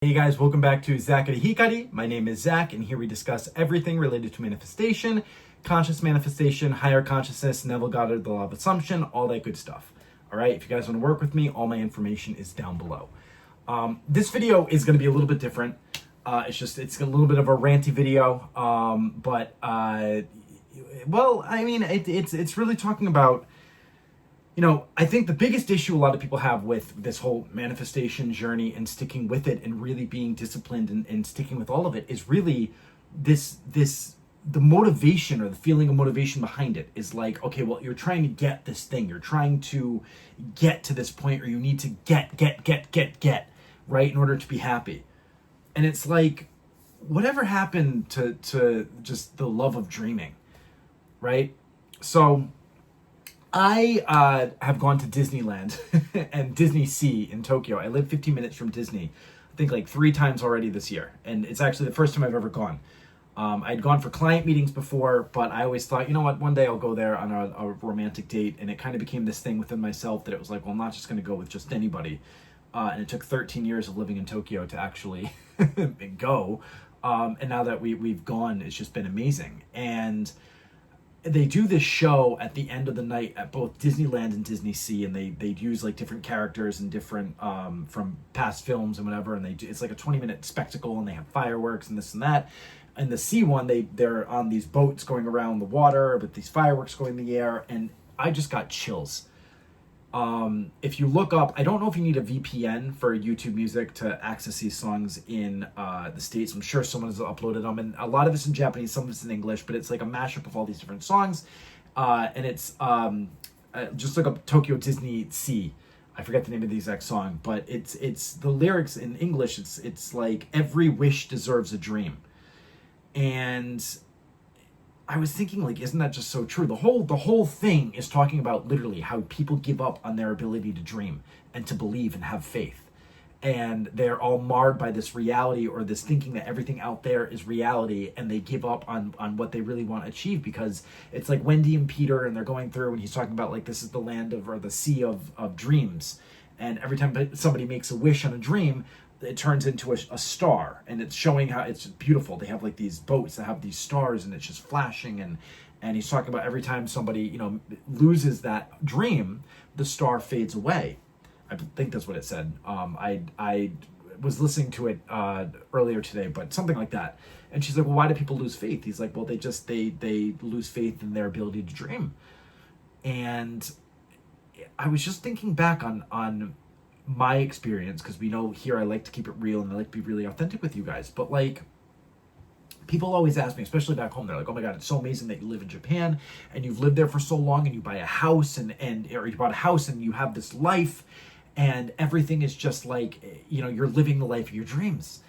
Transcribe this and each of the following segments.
Hey guys, welcome back to Zakari Hikari. My name is Zach, and here we discuss everything related to manifestation, conscious manifestation, higher consciousness, Neville Goddard, the law of assumption, all that good stuff. All right, if you guys want to work with me, all my information is down below. This video is going to be a little bit different. It's a little bit of a ranty video, it's really talking about, I think the biggest issue a lot of people have with this whole manifestation journey and sticking with it and really being disciplined and sticking with all of it is really the motivation or the feeling of motivation behind it is like, okay, well, you're trying to get this thing. You're trying to get to this point, or you need to get, right, in order to be happy. And it's like, whatever happened to just the love of dreaming, right? So I have gone to Disneyland and Disney Sea in Tokyo. I live 15 minutes from Disney, I think like 3 times already this year. And it's actually the first time I've ever gone. I'd gone for client meetings before, but I always thought, you know what, one day I'll go there on a romantic date. And it kind of became this thing within myself that it was like, well, I'm not just going to go with just anybody. And it took 13 years of living in Tokyo to actually go. And now that we've gone, it's just been amazing. And they do this show at the end of the night at both Disneyland and Disney Sea, and they use like different characters and different from past films and whatever, and it's like a 20-minute spectacle, and they have fireworks and this and that. And the Sea one, they're on these boats going around the water with these fireworks going in the air, and I just got chills. If you look up, I don't know if you need a VPN for YouTube Music to access these songs in the States. I'm sure someone has uploaded them, and a lot of it's in Japanese, some of it's in English, but it's like a mashup of all these different songs. And it's just look up Tokyo Disney Sea. I forget the name of the exact song, but it's the lyrics in English. It's like, every wish deserves a dream. And I was thinking, like, isn't that just so true? The whole thing is talking about literally how people give up on their ability to dream and to believe and have faith. And they're all marred by this reality, or this thinking that everything out there is reality, and they give up on what they really want to achieve, because it's like Wendy and Peter, and they're going through, and he's talking about, like, this is the land of, or the sea of dreams. And every time somebody makes a wish on a dream, it turns into a star, and it's showing how it's beautiful. They have like these boats that have these stars, and it's just flashing, and he's talking about every time somebody loses that dream, the star fades away. I think that's what it said. I was listening to it earlier today, but something like that. And she's like, well, why do people lose faith? He's like, well, they lose faith in their ability to dream. And I was just thinking back on my experience, because we know here I like to keep it real and I like to be really authentic with you guys, but like, people always ask me, especially back home, they're like, oh my god, it's so amazing that you live in Japan and you've lived there for so long, and you buy a house or you bought a house and you have this life, and everything is just like, you're living the life of your dreams.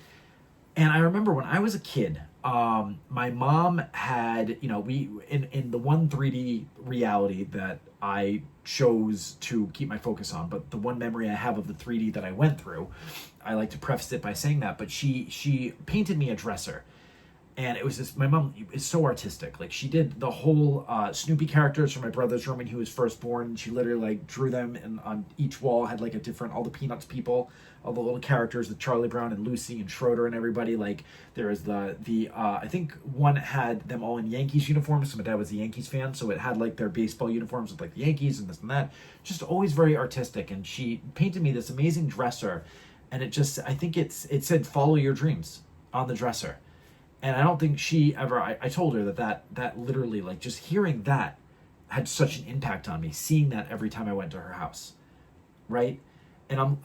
And I remember when I was a kid, my mom had, we in the one 3D reality that I chose to keep my focus on, but the one memory I have of the 3D that I went through, I like to preface it by saying that, but she painted me a dresser. And it was this, my mom is so artistic. Like, she did the whole Snoopy characters for my brother's room when he was first born. She literally like drew them, and on each wall had like a different, all the Peanuts people, all the little characters, the Charlie Brown and Lucy and Schroeder and everybody. Like, there is the I think one had them all in Yankees uniforms. So my dad was a Yankees fan, so it had like their baseball uniforms with like the Yankees and this and that. Just always very artistic. And she painted me this amazing dresser, and it think it said "Follow your dreams" on the dresser. And I don't think she ever, I told her that literally, like, just hearing that had such an impact on me, seeing that every time I went to her house, right? And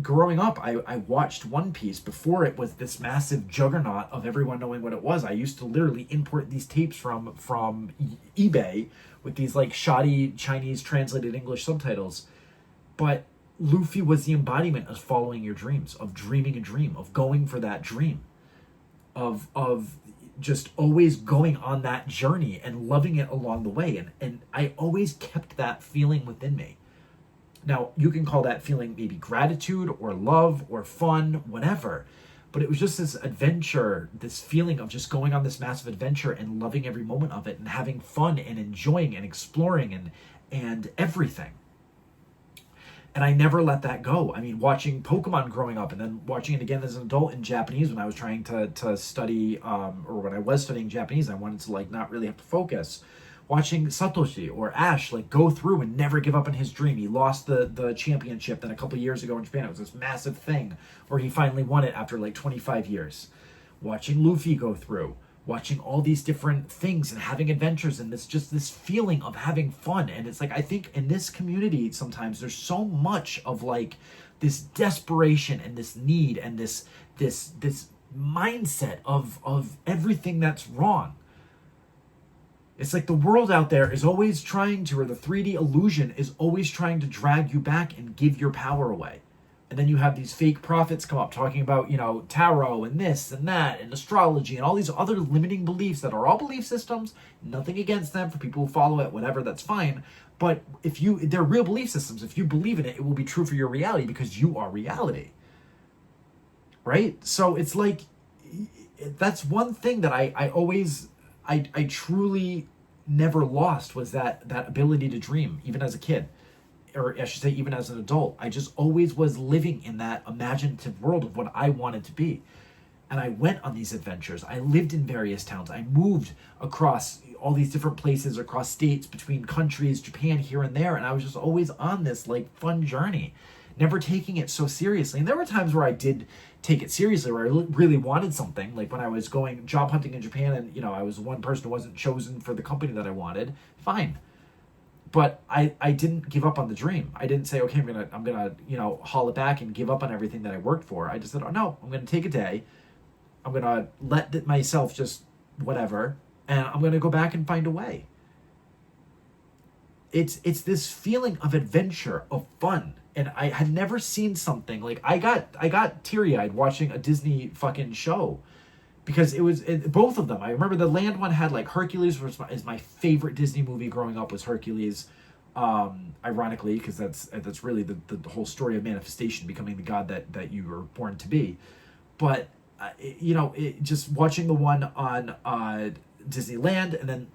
growing up, I watched One Piece before it was this massive juggernaut of everyone knowing what it was. I used to literally import these tapes from eBay with these, like, shoddy Chinese translated English subtitles. But Luffy was the embodiment of following your dreams, of dreaming a dream, of going for that dream. Of just always going on that journey and loving it along the way. And I always kept that feeling within me. Now, you can call that feeling maybe gratitude or love or fun, whatever. But it was just this adventure, this feeling of just going on this massive adventure and loving every moment of it and having fun and enjoying and exploring and everything. And I never let that go. I mean, watching Pokemon growing up and then watching it again as an adult in Japanese when I was trying to study, or when I was studying Japanese, I wanted to like not really have to focus. Watching Satoshi or Ash like go through and never give up on his dream. He lost the championship then a couple years ago in Japan. It was this massive thing where he finally won it after like 25 years. Watching Luffy go through, watching all these different things and having adventures and this feeling of having fun. And it's like, I think in this community sometimes there's so much of like this desperation and this need and this mindset of everything that's wrong. It's like the world out there is always trying to, or the 3D illusion is always trying to drag you back and give your power away. And then you have these fake prophets come up talking about, you know, tarot and this and that and astrology and all these other limiting beliefs that are all belief systems. Nothing against them. For people who follow it, whatever, that's fine. But they're real belief systems. If you believe in it, it will be true for your reality because you are reality. Right? So it's like, that's one thing that I truly never lost was that ability to dream, even as a kid. Or I should say, even as an adult. I just always was living in that imaginative world of what I wanted to be. And I went on these adventures. I lived in various towns. I moved across all these different places, across states, between countries, Japan, here and there. And I was just always on this like fun journey, never taking it so seriously. And there were times where I did take it seriously, where I really wanted something. Like when I was going job hunting in Japan and, you know, I was one person who wasn't chosen for the company that I wanted. Fine. But I didn't give up on the dream. I didn't say, okay, I'm gonna, you know, haul it back and give up on everything that I worked for. I just said, oh no, I'm gonna take a day. I'm gonna let myself just whatever, and I'm gonna go back and find a way. It's this feeling of adventure, of fun. And I had never seen something like I got teary-eyed watching a Disney fucking show. Because both of them. I remember the land one had like Hercules, which is my favorite Disney movie growing up, was Hercules. Ironically, because that's really the whole story of manifestation, becoming the god that you were born to be. But you know, just watching the one on Disneyland, and then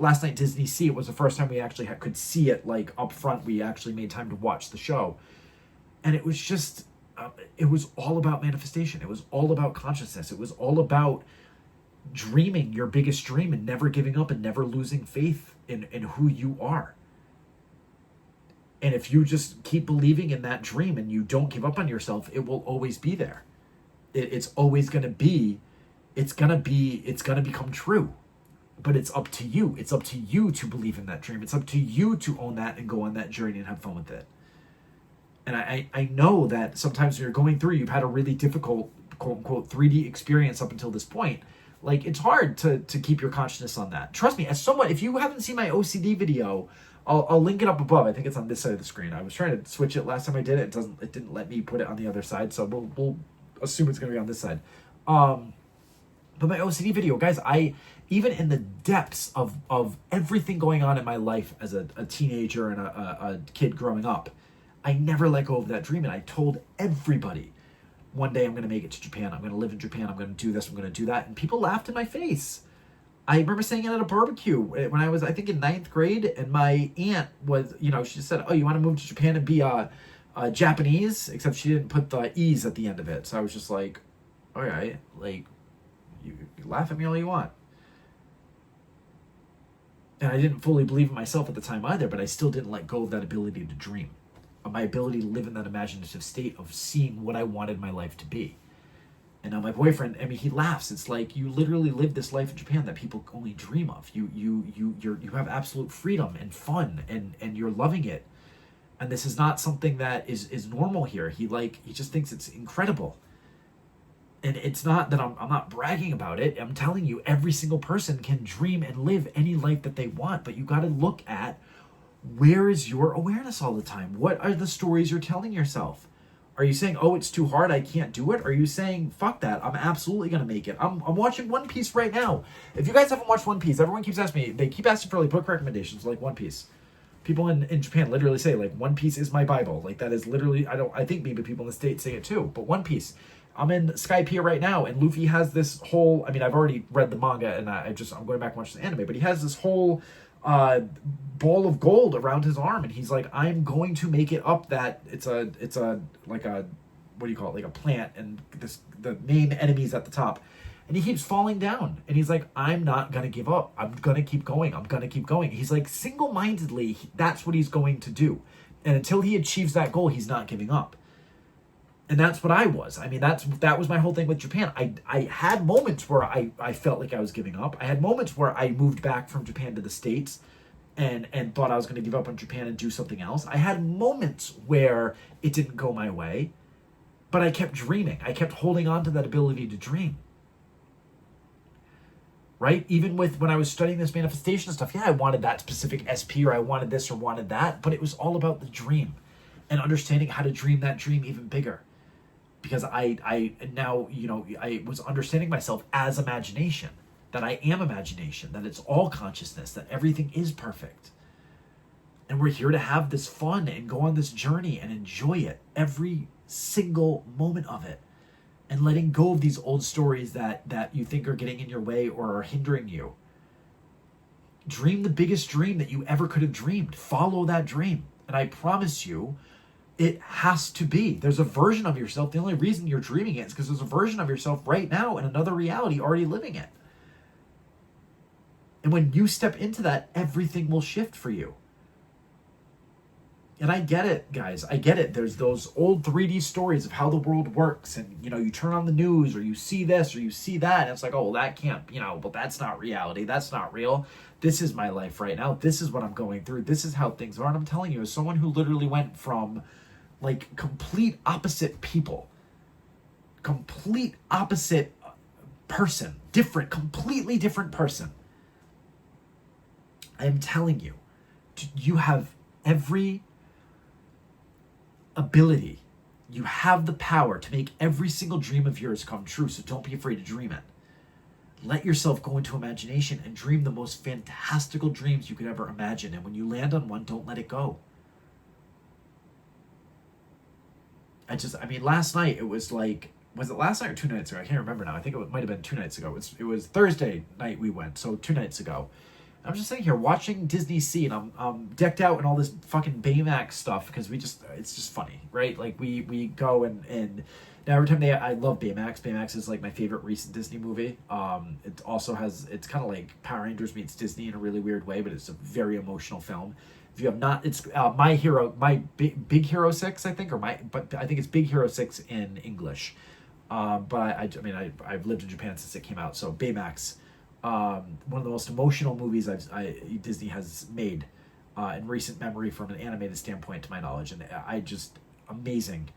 last night Disney Sea. It was the first time we actually could see it like up front. We actually made time to watch the show, and it was just. It was all about manifestation. It was all about consciousness. It was all about dreaming your biggest dream and never giving up and never losing faith in who you are. And if you just keep believing in that dream and you don't give up on yourself, it will always be there. It's always going to be, it's going to become true. But it's up to you. It's up to you to believe in that dream. It's up to you to own that and go on that journey and have fun with it. And I know that sometimes when you're going through, you've had a really difficult, quote unquote, 3D experience up until this point. Like, it's hard to keep your consciousness on that. Trust me, as someone, if you haven't seen my OCD video, I'll link it up above. I think it's on this side of the screen. I was trying to switch it last time I did it. It didn't let me put it on the other side, so we'll assume it's going to be on this side. But my OCD video, guys, even in the depths of everything going on in my life as a teenager and a kid growing up, I never let go of that dream. And I told everybody, one day I'm going to make it to Japan. I'm going to live in Japan. I'm going to do this. I'm going to do that. And people laughed in my face. I remember saying it at a barbecue when I was, I think, in 9th grade. And my aunt was, you know, she said, oh, you want to move to Japan and be Japanese? Except she didn't put the E's at the end of it. So I was just like, all right, like, you laugh at me all you want. And I didn't fully believe in myself at the time either, but I still didn't let go of that ability to dream. Of my ability to live in that imaginative state of seeing what I wanted my life to be. And now my boyfriend, I mean, he laughs. It's like, you literally live this life in Japan that people only dream of. You have absolute freedom and fun, and you're loving it. And this is not something that is normal here. He just thinks it's incredible. And it's not that I'm not bragging about it. I'm telling you, every single person can dream and live any life that they want, but you got to look at, where is your awareness all the time? What are the stories you're telling yourself? Are you saying, oh, it's too hard, I can't do it? Or are you saying, fuck that, I'm absolutely going to make it? I'm watching One Piece right now. If you guys haven't watched One Piece, everyone keeps asking me, they keep asking for like book recommendations, like One Piece. People in Japan literally say, like, One Piece is my Bible. Like, that is literally, I think maybe people in the States say it too, but One Piece. I'm in Skypiea right now, and Luffy has this whole, I mean, I've already read the manga, and I'm going back and watching the anime, but he has this whole ball of gold around his arm, and he's like, I'm going to make it up that it's a like a, what do you call it, like a plant, and the main enemy's at the top. And he keeps falling down. And he's like, I'm not going to give up. I'm going to keep going. I'm going to keep going. He's like, single-mindedly, that's what he's going to do. And until he achieves that goal, he's not giving up. And that's what I was. I mean, that was my whole thing with Japan. I had moments where I felt like I was giving up. I had moments where I moved back from Japan to the States and thought I was going to give up on Japan and do something else. I had moments where it didn't go my way, but I kept dreaming. I kept holding on to that ability to dream. Right? Even with when I was studying this manifestation stuff, yeah, I wanted that specific SP, or I wanted this or wanted that, but it was all about the dream and understanding how to dream that dream even bigger. Because I now, I was understanding myself as imagination, that I am imagination, that it's all consciousness, that everything is perfect. And we're here to have this fun and go on this journey and enjoy it, every single moment of it. And letting go of these old stories that you think are getting in your way or are hindering you. Dream the biggest dream that you ever could have dreamed. Follow that dream. And I promise you, it has to be. There's a version of yourself. The only reason you're dreaming it is because there's a version of yourself right now in another reality already living it. And when you step into that, everything will shift for you. And I get it, guys. I get it. There's those old 3D stories of how the world works. And, you turn on the news or you see this or you see that. And it's like, oh, well, that can't, but that's not reality. That's not real. This is my life right now. This is what I'm going through. This is how things are. And I'm telling you, as someone who literally went from like complete opposite people, complete opposite person, completely different person. I am telling you, you have every ability. You have the power to make every single dream of yours come true, so don't be afraid to dream it. Let yourself go into imagination and dream the most fantastical dreams you could ever imagine, and when you land on one, don't let it go. Last night, it was like, was it last night or 2 nights ago? I can't remember now. I think it might have been 2 nights ago. It was Thursday night we went, so 2 nights ago. I'm just sitting here watching Disney Sea, and I'm decked out in all this fucking Baymax stuff because it's just funny, right? Like we go and now every time I love Baymax. Baymax is like my favorite recent Disney movie. It also it's kind of like Power Rangers meets Disney in a really weird way, but it's a very emotional film. If you have not, it's Big Hero 6, I think, but I think it's Big Hero 6 in English. But I've lived in Japan since it came out, so Baymax. One of the most emotional movies Disney has made in recent memory from an animated standpoint, to my knowledge, and amazing.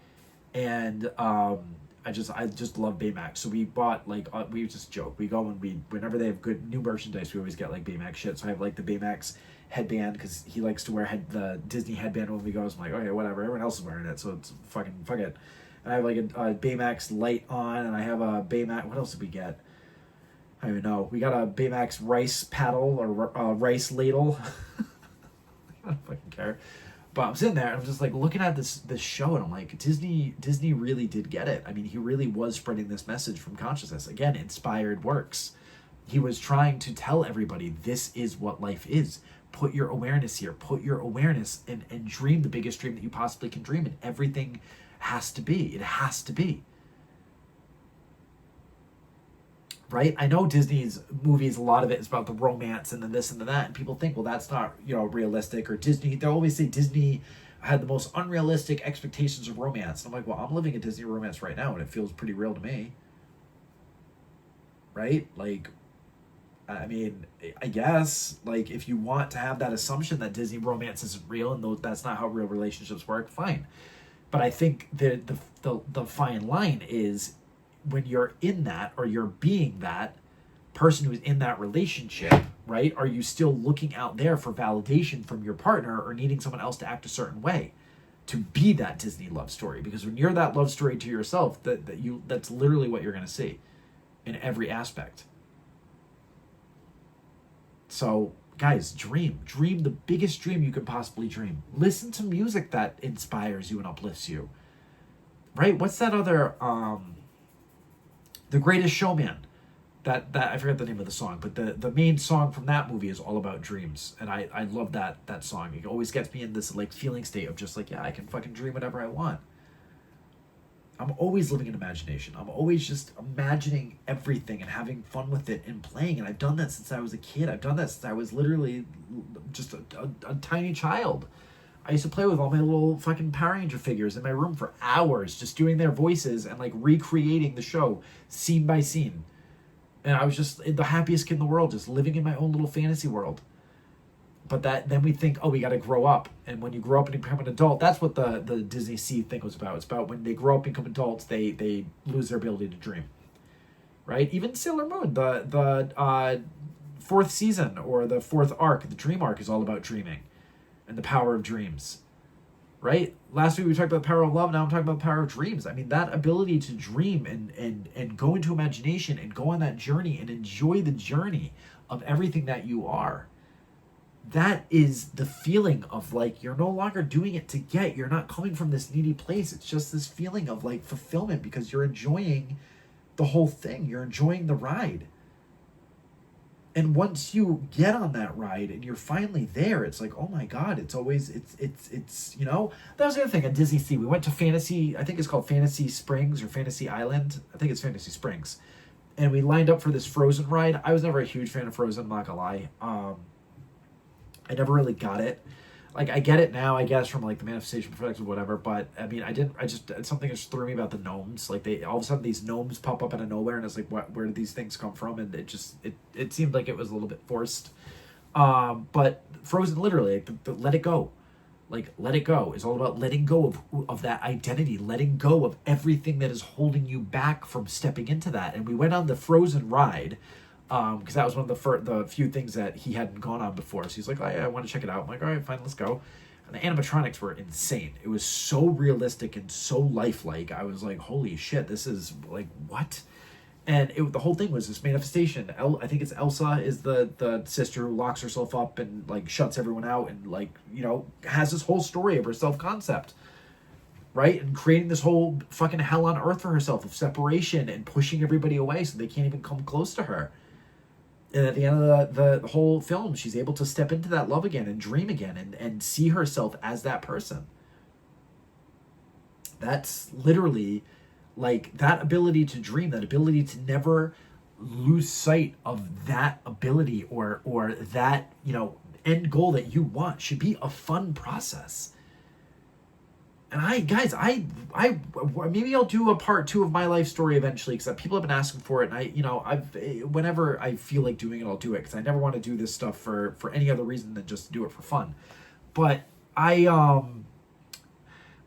And I just love Baymax. So we bought we just joke. We go and whenever they have good new merchandise, we always get like Baymax shit. So I have like the Baymax headband because he likes to wear the Disney headband when we go. So I'm like, okay, whatever. Everyone else is wearing it, so it's fuck it. And I have like a Baymax light on, and I have a Baymax. What else did we get? I don't even know. We got a Baymax rice paddle or rice ladle. I don't fucking care. But I'm sitting there and I'm just like looking at this show, and I'm like, Disney really did get it. I mean, he really was spreading this message from consciousness. Again, inspired works. He was trying to tell everybody this is what life is. Put your awareness here. Put your awareness and dream the biggest dream that you possibly can dream. And everything has to be. It has to be. Right? I know Disney's movies, a lot of it is about the romance and the this and the that, and people think, well, that's not, realistic, or Disney, they always say Disney had the most unrealistic expectations of romance. And I'm like, well, I'm living a Disney romance right now, and it feels pretty real to me. Right? Like, I mean, I guess, like, if you want to have that assumption that Disney romance isn't real and that's not how real relationships work, fine. But I think the fine line is, when you're in that, or you're being that person who's in that relationship, right? Are you still looking out there for validation from your partner, or needing someone else to act a certain way to be that Disney love story? Because when you're that love story to yourself, that's literally what you're going to see in every aspect. So guys, dream the biggest dream you can possibly dream. Listen to music that inspires you and uplifts you, right? What's that other, The Greatest Showman? that I forget the name of the song, but the main song from that movie is all about dreams, and I love that song. It always gets me in this like feeling state of just like, yeah, I can fucking dream whatever I want. I'm always living in imagination. I'm always just imagining everything and having fun with it and playing. And I've done that since I was a kid. I've done that since I was literally just a tiny child. I used to play with all my little fucking Power Ranger figures in my room for hours, just doing their voices and like recreating the show scene by scene. And I was just the happiest kid in the world, just living in my own little fantasy world. But then we think, oh, we got to grow up. And when you grow up and become an adult, that's what the Disney Seed thing was about. It's about when they grow up and become adults, they lose their ability to dream. Right? Even Sailor Moon, the fourth season or the fourth arc, the dream arc, is all about dreaming and the power of dreams. Right? Last week we talked about the power of love. Now I'm talking about the power of dreams. I mean, that ability to dream and go into imagination and go on that journey and enjoy the journey of everything that you are. That is the feeling of like, you're no longer doing it to get, you're not coming from this needy place. It's just this feeling of like fulfillment because you're enjoying the whole thing. You're enjoying the ride. And once you get on that ride and you're finally there, it's like, oh my God, it's you know, that was the other thing at Disney Sea. We went to Fantasy, I think it's called Fantasy Springs or Fantasy Island. I think it's Fantasy Springs. And we lined up for this Frozen ride. I was never a huge fan of Frozen, I'm not gonna lie. I never really got it. Like, I get it now, I guess, from like the manifestation perspective or whatever, but I mean, something just threw me about the gnomes. Like, all of a sudden these gnomes pop up out of nowhere and it's like, where did these things come from? And it seemed like it was a little bit forced. But Frozen, literally, let it go. Like, let it go. It's all about letting go of that identity, letting go of everything that is holding you back from stepping into that. And we went on the Frozen ride, because that was one of the few things that he hadn't gone on before. So he's like, oh yeah, I want to check it out. I'm like, all right, fine, let's go. And the animatronics were insane. It was so realistic and so lifelike. I was like, holy shit, this is like, what? And the whole thing was this manifestation. I think it's Elsa is the sister who locks herself up and like shuts everyone out and like, you know, has this whole story of her self-concept. Right? And creating this whole fucking hell on earth for herself of separation and pushing everybody away so they can't even come close to her. And at the end of the whole film, she's able to step into that love again and dream again and see herself as that person. That's literally like that ability to dream, that ability to never lose sight of that ability or that, you know, end goal that you want should be a fun process. And I maybe I'll do a part 2 of my life story eventually because people have been asking for it. And whenever I feel like doing it, I'll do it because I never want to do this stuff for any other reason than just to do it for fun. But what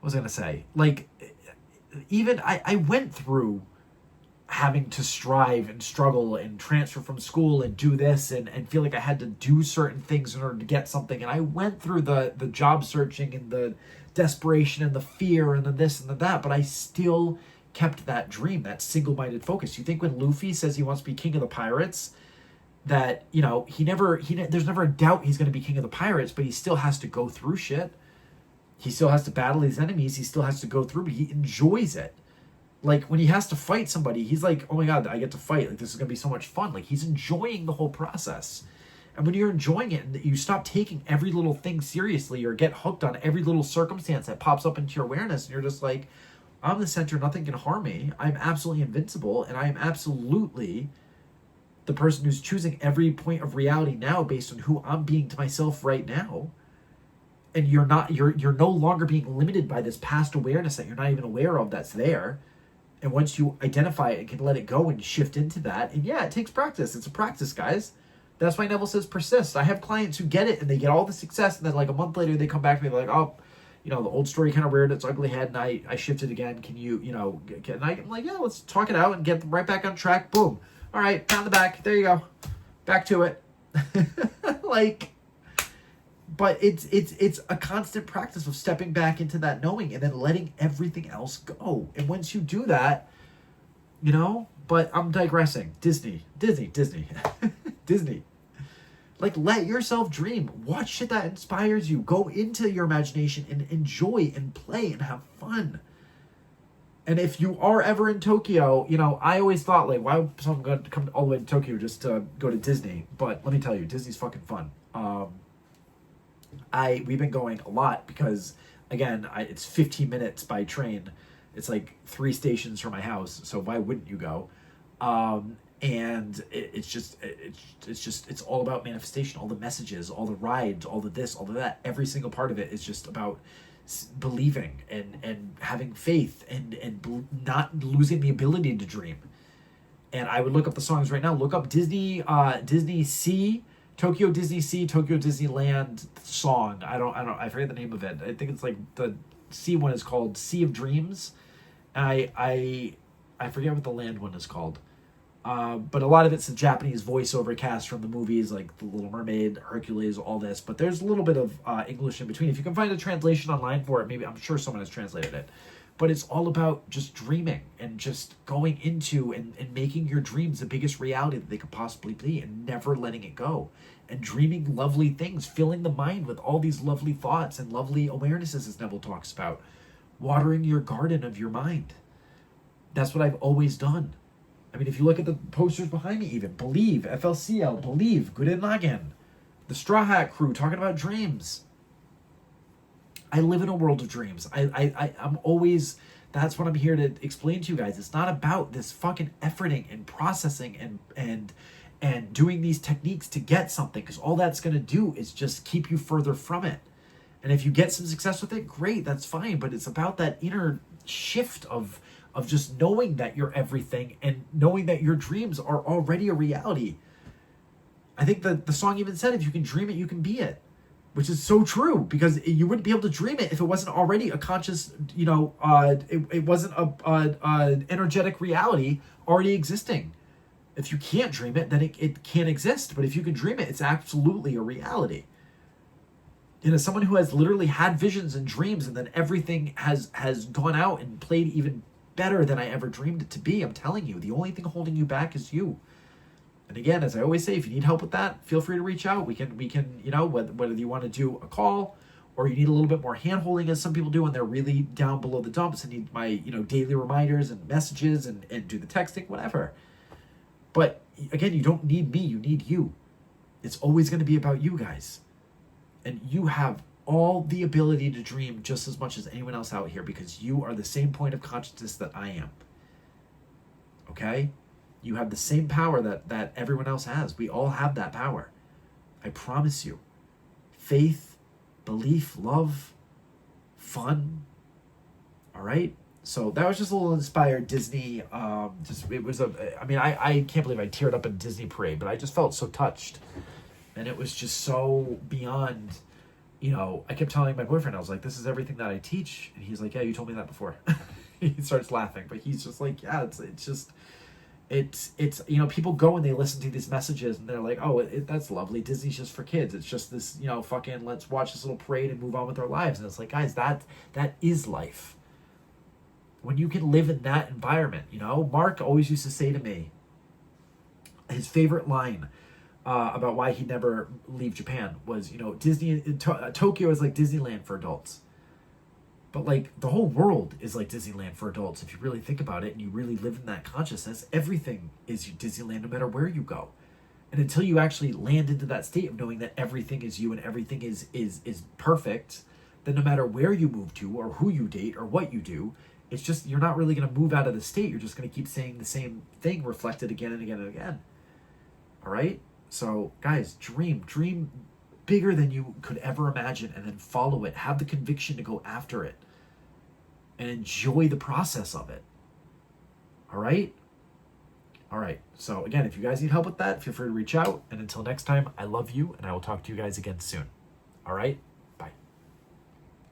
was I going to say? Like, even I went through having to strive and struggle and transfer from school and do this and feel like I had to do certain things in order to get something. And I went through the job searching and the desperation and the fear and the this and the that, but I still kept that dream, that single-minded focus. You think when Luffy says he wants to be king of the pirates, that, you know, there's never a doubt he's going to be king of the pirates, but he still has to go through shit. He still has to battle his enemies. He still has to go through, but he enjoys it. Like, when he has to fight somebody, he's like, oh my God, I get to fight. Like, this is going to be so much fun. Like, he's enjoying the whole process. And when you're enjoying it and you stop taking every little thing seriously or get hooked on every little circumstance that pops up into your awareness, and you're just like, I'm the center, nothing can harm me. I'm absolutely invincible, and I am absolutely the person who's choosing every point of reality now based on who I'm being to myself right now. And you're no longer being limited by this past awareness that you're not even aware of that's there. And once you identify it and can let it go and shift into that, and yeah, it takes practice. It's a practice, guys. That's why Neville says persist. I have clients who get it and they get all the success, and then like a month later they come back to me like, oh, you know, the old story kind of reared its ugly head and I shifted again. Can you, you know, and I'm like, yeah, let's talk it out and get right back on track. Boom. All right, pound the back. There you go. Back to it. Like, but it's a constant practice of stepping back into that knowing and then letting everything else go. And once you do that, you know, but I'm digressing. Disney. Disney. Like, let yourself dream. Watch shit that inspires you. Go into your imagination and enjoy and play and have fun. And if you are ever in Tokyo, you know, I always thought, like, why would someone go to come all the way to Tokyo just to go to Disney? But let me tell you, Disney's fucking fun. We've been going a lot because, again, it's 15 minutes by train. It's like 3 stations from my house, so why wouldn't you go? And it's all about manifestation, all the messages, all the rides, all the this, all of that. Every single part of it is just about believing and having faith and not losing the ability to dream. And I would look up the songs right now. Look up Disney Sea, Tokyo Disney Sea, Tokyo Disneyland song. I forget the name of it. I think it's like the Sea one is called Sea of Dreams. I forget what the land one is called. But a lot of it's a Japanese voiceover cast from the movies, like The Little Mermaid, Hercules, all this. But there's a little bit of English in between. If you can find a translation online for it, maybe I'm sure someone has translated it. But it's all about just dreaming and just going into and making your dreams the biggest reality that they could possibly be and never letting it go. And dreaming lovely things, filling the mind with all these lovely thoughts and lovely awarenesses, as Neville talks about. Watering your garden of your mind. That's what I've always done. I mean, if you look at the posters behind me even, Believe, FLCL, Believe, Gurren Lagann, the Straw Hat Crew talking about dreams. I live in a world of dreams. I'm always, that's what I'm here to explain to you guys. It's not about this fucking efforting and processing and doing these techniques to get something, because all that's going to do is just keep you further from it. And if you get some success with it, great, that's fine. But it's about that inner shift of just knowing that you're everything and knowing that your dreams are already a reality. I think that the song even said, if you can dream it, you can be it, which is so true, because you wouldn't be able to dream it if it wasn't already a conscious, it wasn't a energetic reality already existing. If you can't dream it, then it can't exist. But if you can dream it, it's absolutely a reality. You know, someone who has literally had visions and dreams, and then everything has gone out and played even better than I ever dreamed it to be. I'm telling you, the only thing holding you back is you. And again, as I always say, if you need help with that, feel free to reach out. We can, whether you want to do a call or you need a little bit more hand-holding, as some people do when they're really down below the dumps and need my, daily reminders and messages and do the texting, whatever. But again, you don't need me, you need you. It's always going to be about you guys. And you have all the ability to dream just as much as anyone else out here, because you are the same point of consciousness that I am. Okay? You have the same power that everyone else has. We all have that power. I promise you. Faith, belief, love, fun. All right? So that was just a little inspired Disney. I can't believe I teared up in Disney Parade, but I just felt so touched. And it was just so beyond, I kept telling my boyfriend, I was like, this is everything that I teach. And he's like, yeah, you told me that before. He starts laughing, but he's just like, yeah, it's people go and they listen to these messages and they're like, oh, that's lovely. Disney's just for kids. It's just this, fucking let's watch this little parade and move on with our lives. And it's like, guys, that is life. When you can live in that environment, Mark always used to say to me, his favorite line about why he'd never leave Japan was, Tokyo is like Disneyland for adults. But like the whole world is like Disneyland for adults. If you really think about it and you really live in that consciousness, everything is Disneyland no matter where you go. And until you actually land into that state of knowing that everything is you and everything is perfect, then no matter where you move to or who you date or what you do, it's just, you're not really going to move out of the state. You're just going to keep saying the same thing reflected again and again and again. All right? So guys, dream bigger than you could ever imagine, and then follow it. Have the conviction to go after it and enjoy the process of it. All right? All right. So again, if you guys need help with that, feel free to reach out. And until next time, I love you, and I will talk to you guys again soon. All right?